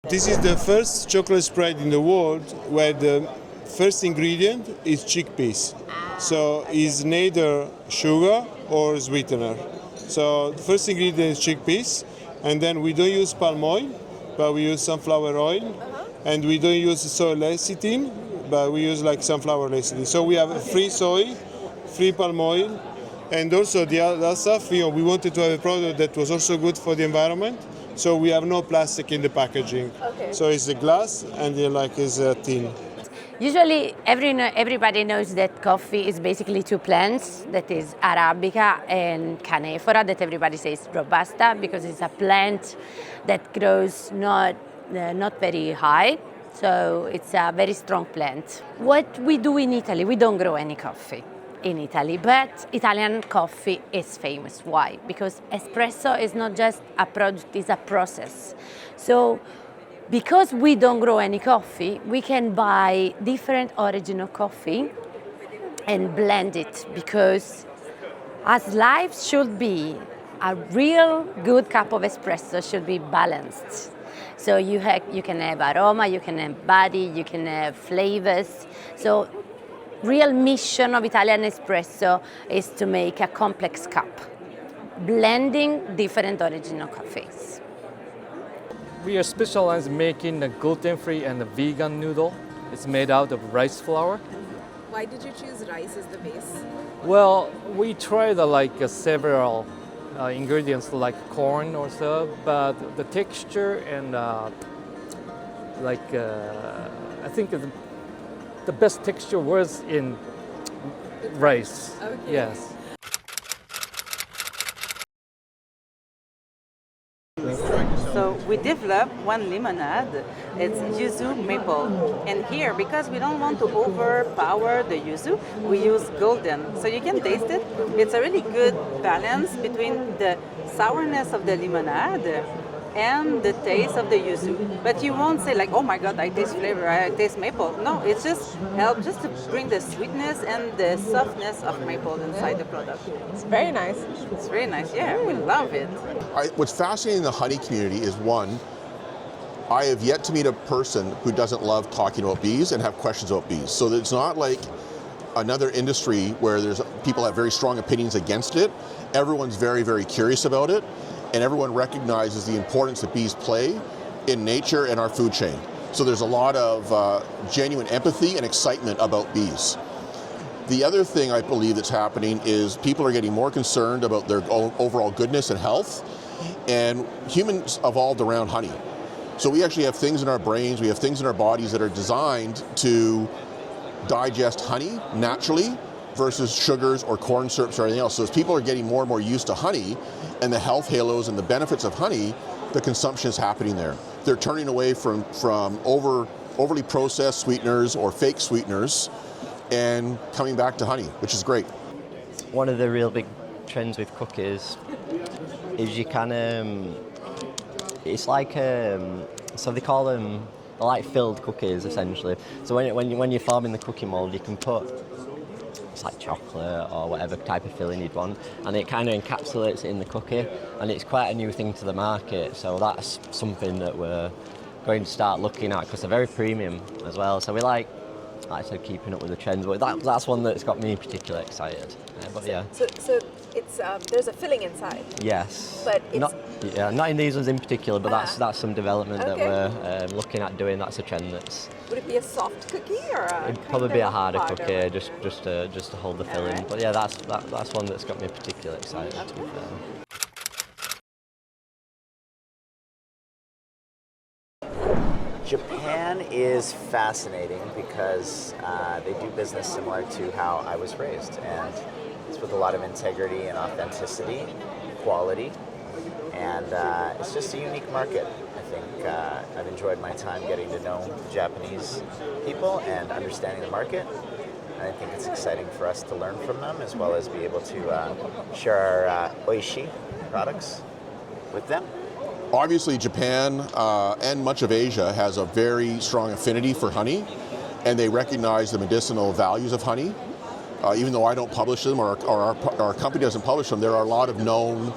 This is the first chocolate spread in the world where the first ingredient is chickpeas. So it's neither sugar or sweetener. So the first ingredient is chickpeas, and then we don't use palm oil, but we use sunflower oil, and we don't use soy lecithin, but we use like sunflower lecithin. So we have free soy, free palm oil, and also the other stuff. We wanted to have a product that was also good for the environment. So we have no plastic in the packaging. Okay. So it's a glass and it's a tin. Usually everybody knows that coffee is basically two plants, that is Arabica and Canephora, that everybody says Robusta because it's a plant that grows not very high, so it's a very strong plant. What we do in Italy, we don't grow any coffee in Italy, but Italian coffee is famous. Why? Because espresso is not just a product, it's a process. So because we don't grow any coffee, we can buy different origin of coffee and blend it, because as life should be, a real good cup of espresso should be balanced. So you can have aroma, you can have body, you can have flavors. So real mission of Italian espresso is to make a complex cup, blending different origin of coffees. We are specialized in making the gluten-free and the vegan noodle. It's made out of rice flour. Why did you choose rice as the base? Well, we tried several ingredients like corn or so, but the texture and I think the best texture was in rice. Okay. Yes. So we developed one limonade. It's yuzu maple. And here, because we don't want to overpower the yuzu, we use golden. So you can taste it. It's a really good balance between the sourness of the limonade and the taste of the yuzu. But you won't say like, oh my God, I taste flavor, I taste maple. No, it just helps just to bring the sweetness and the softness of maple inside the product. It's very nice. It's very nice, yeah, we love it. What's fascinating in the honey community is, one, I have yet to meet a person who doesn't love talking about bees and have questions about bees. So it's not like another industry where people have very strong opinions against it. Everyone's very, very curious about it, and everyone recognizes the importance that bees play in nature and our food chain. So there's a lot of genuine empathy and excitement about bees. The other thing I believe that's happening is people are getting more concerned about their overall goodness and health, and humans evolved around honey. So we actually have things in our brains, we have things in our bodies that are designed to digest honey naturally versus sugars or corn syrups or anything else. So as people are getting more and more used to honey and the health halos and the benefits of honey, the consumption is happening there. They're turning away from overly processed sweeteners or fake sweeteners and coming back to honey, which is great. One of the real big trends with cookies is you can, it's like, so they call them like filled cookies essentially. So when you're forming the cookie mold, you can put, it's like chocolate or whatever type of filling you'd want, and it kind of encapsulates it in the cookie, and it's quite a new thing to the market. So that's something that we're going to start looking at, because they're very premium as well. So we like I said, keeping up with the trends, but that's one that's got me particularly excited. But yeah. So it's there's a filling inside. Yes. But it's not in these ones in particular, but that's some development that we're looking at doing. That's a trend that's. Would it be a soft cookie or a? It'd probably be a harder cookie, just to hold the filling. Right. But yeah, that's one that's got me particularly excited. To be fair. Japan is fascinating because they do business similar to how I was raised, and it's with a lot of integrity and authenticity, quality, and it's just a unique market. I think I've enjoyed my time getting to know the Japanese people and understanding the market. And I think it's exciting for us to learn from them, as well as be able to share our oishi products with them. Obviously, Japan and much of Asia has a very strong affinity for honey, and they recognize the medicinal values of honey. Even though I don't publish them, or our company doesn't publish them, there are a lot of known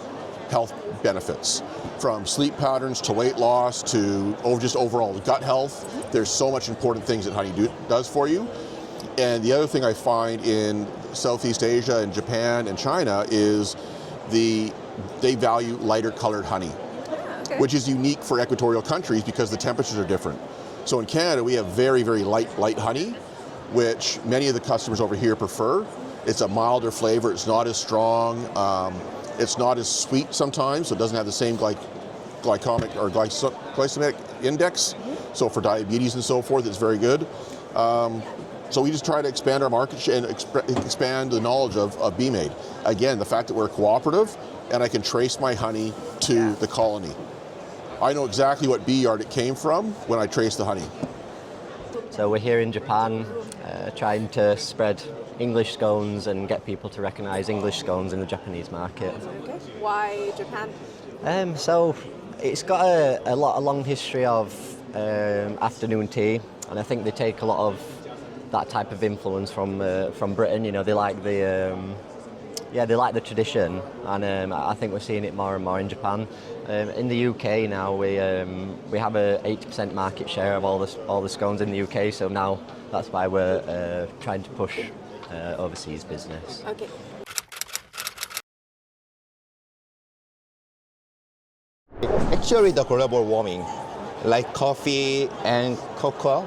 health benefits, from sleep patterns to weight loss to just overall gut health. There's so much important things that honey does for you. And the other thing I find in Southeast Asia and Japan and China is they value lighter colored honey, which is unique for equatorial countries because the temperatures are different. So in Canada, we have very, very light honey, which many of the customers over here prefer. It's a milder flavor, it's not as strong, it's not as sweet sometimes, so it doesn't have the same glycemic or glycemic index. So for diabetes and so forth, it's very good. So we just try to expand our market share and expand the knowledge of BeeMaid. Again, the fact that we're cooperative and I can trace my honey to the colony. I know exactly what bee yard it came from when I trace the honey. So we're here in Japan trying to spread English scones and get people to recognize English scones in the Japanese market. Okay. Why Japan? So it's got a long history of afternoon tea, and I think they take a lot of that type of influence from Britain. You know, they like the tradition, and I think we're seeing it more and more in Japan. In the UK now, we have a 80% market share of all the scones in the UK. So now that's why we're trying to push overseas business. Okay. Actually, the global warming, like coffee and cacao,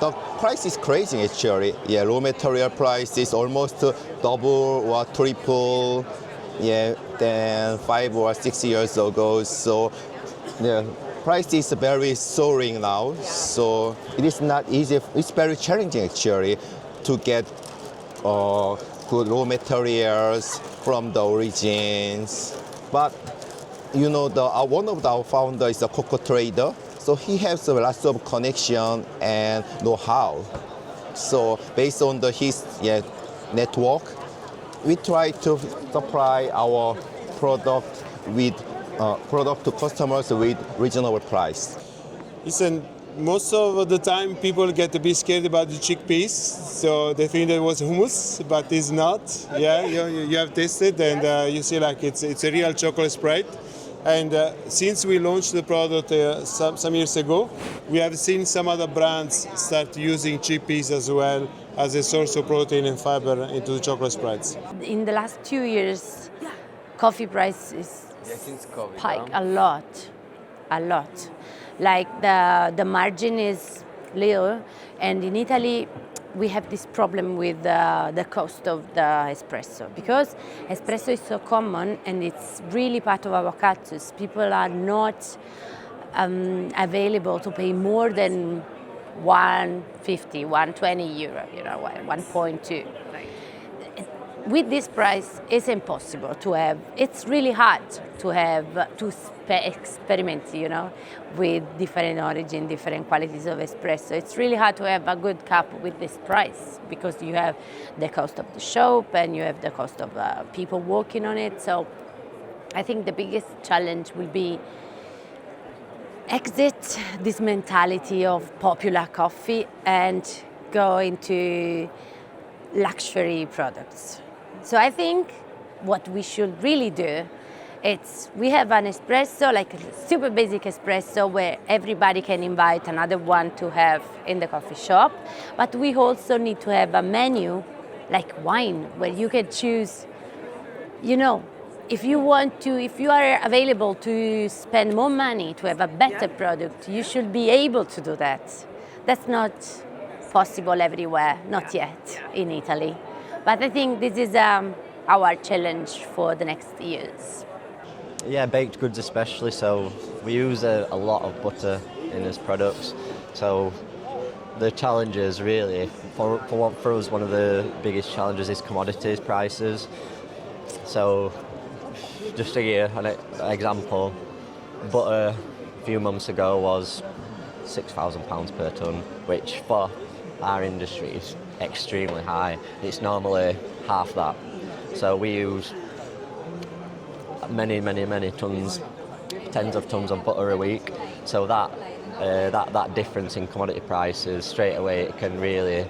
the price is crazy actually. Yeah, raw material price is almost double or triple. Yeah, than 5 or 6 years ago. So the price is very soaring now. So it is not easy. It's very challenging actually to get good raw materials from the origins. But you know, one of our founders is a cocoa trader. So he has lots of connection and know-how. So based on his network, we try to supply our product to customers with reasonable price. Listen, most of the time people get a bit scared about the chickpeas, so they think that it was hummus, but it's not. Yeah, you have tasted and you see like it's a real chocolate spread. And since we launched the product some years ago, we have seen some other brands start using chickpeas as well as a source of protein and fiber into the chocolate spreads. In the last 2 years, coffee prices spiked a lot. Like the margin is little, and in Italy we have this problem with the cost of the espresso, because espresso is so common and it's really part of our cultures. People are not available to pay more than 150, 120 euro, 1.2. With this price, it's impossible to have. It's really hard to experiment, with different origin, different qualities of espresso. It's really hard to have a good cup with this price because you have the cost of the shop and you have the cost of people working on it. So I think the biggest challenge will be exit this mentality of popular coffee and go into luxury products. So I think what we should really do, we have an espresso, like a super basic espresso where everybody can invite another one to have in the coffee shop, but we also need to have a menu like wine where you can choose, if you are available to spend more money to have a better product, you should be able to do that. That's not possible everywhere, not yet in Italy. But I think this is our challenge for the next years. Yeah, baked goods especially, so we use a lot of butter in this products. So the challenges really, for us, one of the biggest challenges is commodities prices. So just to give an example, butter a few months ago was £6,000 per tonne, which for our industry is extremely high. It's normally half that. So we use many tons, tens of tons of butter a week. So that difference in commodity prices straight away, it can really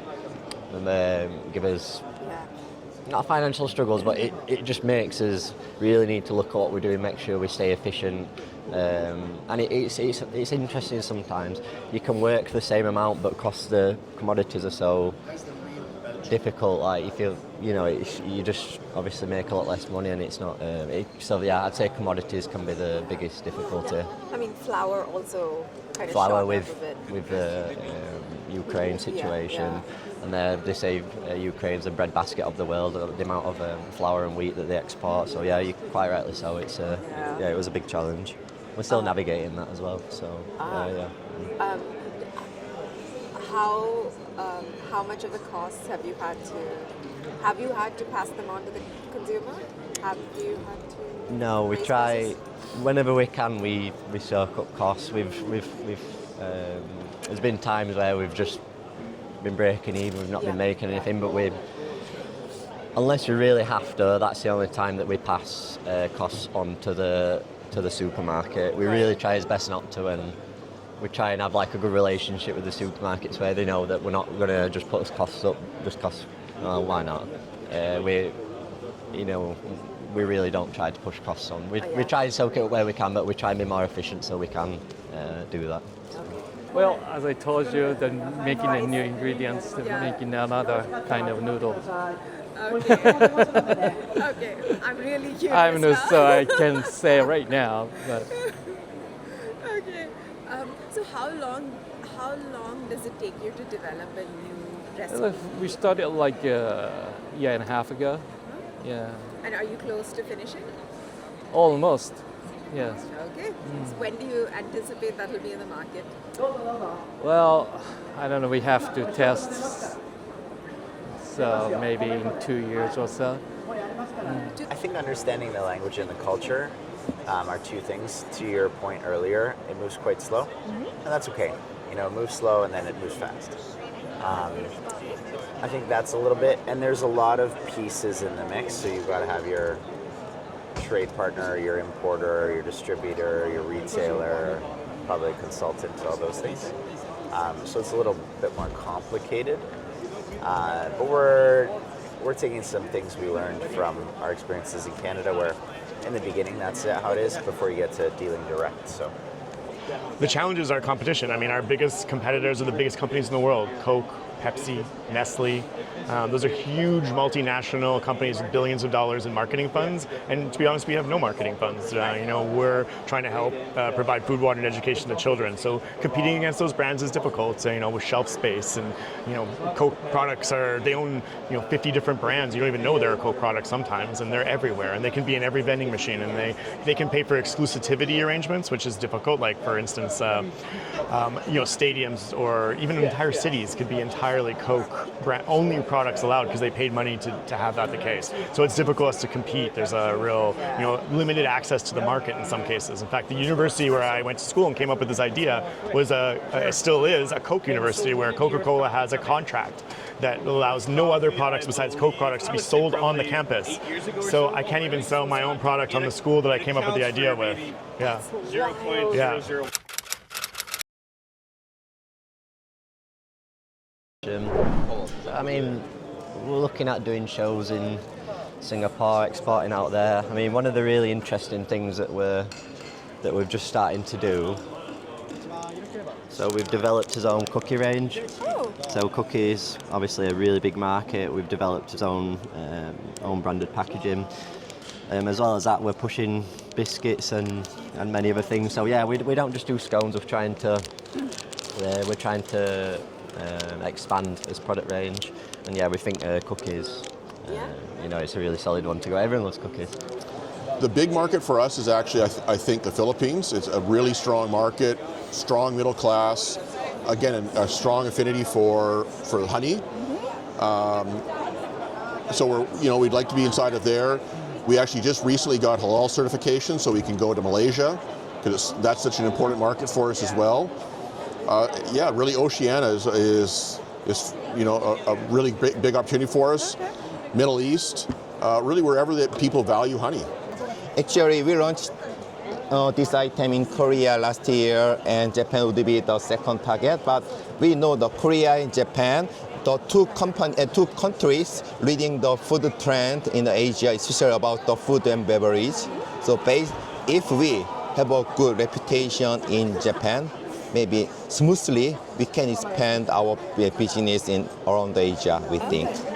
give us not financial struggles, but it just makes us really need to look at what we're doing, make sure we stay efficient. And it's interesting sometimes. You can work the same amount, but cost the commodities are so difficult. Like you just obviously make a lot less money, and it's not. So yeah, I'd say commodities can be the biggest difficulty. I mean, flour also kind of Flour shot up with a bit. the Ukraine situation, and they say Ukraine's the breadbasket of the world. The amount of flour and wheat that they export. So yeah, you quite rightly so. It's it was a big challenge. We're still navigating that as well. So How much of the costs have you had to pass them on to the consumer? Have you had to? No, we raise try prices? whenever we can. We soak up costs. There's been times where we've just been breaking even. We've not been making anything, but unless we really have to, that's the only time that we pass costs on to the supermarket. We really try as best not to, and we try and have like a good relationship with the supermarkets where they know that we're not going to just put costs up just because why not. We really don't try to push costs on. We try and soak it up where we can, but we try and be more efficient so we can do that. Well, as I told you, they're making the new ingredients, they're making another kind of noodle. Okay. Okay. I'm really curious I'm not now. so I can say right now, but Okay. So how long does it take you to develop a new recipe? we started like a year and a half ago. Yeah, And are you close to finishing? almost. Yes. Okay. So when do you anticipate that will be in the market? Well, I don't know. We have to test. So maybe in 2 years or so. I think understanding the language and the culture are two things. To your point earlier, it moves quite slow, and that's okay. It moves slow and then it moves fast. I think that's a little bit, and there's a lot of pieces in the mix, so you've got to have your trade partner, your importer, your distributor, your retailer, probably a consultant, all those things. So it's a little bit more complicated, but we're taking some things we learned from our experiences in Canada, where in the beginning that's how it is before you get to dealing direct. So the challenges are competition. I mean, our biggest competitors are the biggest companies in the world: Coke, Pepsi, Nestle. Those are huge multinational companies with billions of dollars in marketing funds, and to be honest, we have no marketing funds. We're trying to help provide food, water, and education to children. So competing against those brands is difficult. With shelf space, and Coke products they own 50 different brands. You don't even know they're a Coke product sometimes, and they're everywhere, and they can be in every vending machine, and they can pay for exclusivity arrangements, which is difficult. Like for instance, stadiums or even entire cities could be entirely Coke brand only products allowed because they paid money to have that the case. So it's difficult to compete. There's a real limited access to the market in some cases. In fact, the university where I went to school and came up with this idea was still is a Coke university, where Coca-Cola has a contract that allows no other products besides Coke products to be sold on the campus. So I can't even sell my own product on the school that I came up with the idea with. Yeah. 0.00. I mean, we're looking at doing shows in Singapore, exporting out there. I mean, one of the really interesting things that we've just starting to do. So we've developed his own cookie range. So cookies, obviously a really big market. We've developed his own branded packaging. As well as that, we're pushing biscuits and many other things. So yeah, we don't just do scones. We're trying to expand this product range, and yeah, we think cookies. It's a really solid one to go. Everyone loves cookies. The big market for us is actually, I think, the Philippines. It's a really strong market, strong middle class. Again, a strong affinity for honey. So we'd like to be inside of there. We actually just recently got halal certification, so we can go to Malaysia, because that's such an important market for us as well. Really, Oceania is a really big opportunity for us. Middle East, really wherever that people value honey. Actually, we launched this item in Korea last year, and Japan would be the second target. But we know the Korea and Japan, the two countries leading the food trend in Asia, especially about the food and beverage. So if we have a good reputation in Japan, maybe smoothly we can expand our business in around Asia, we think.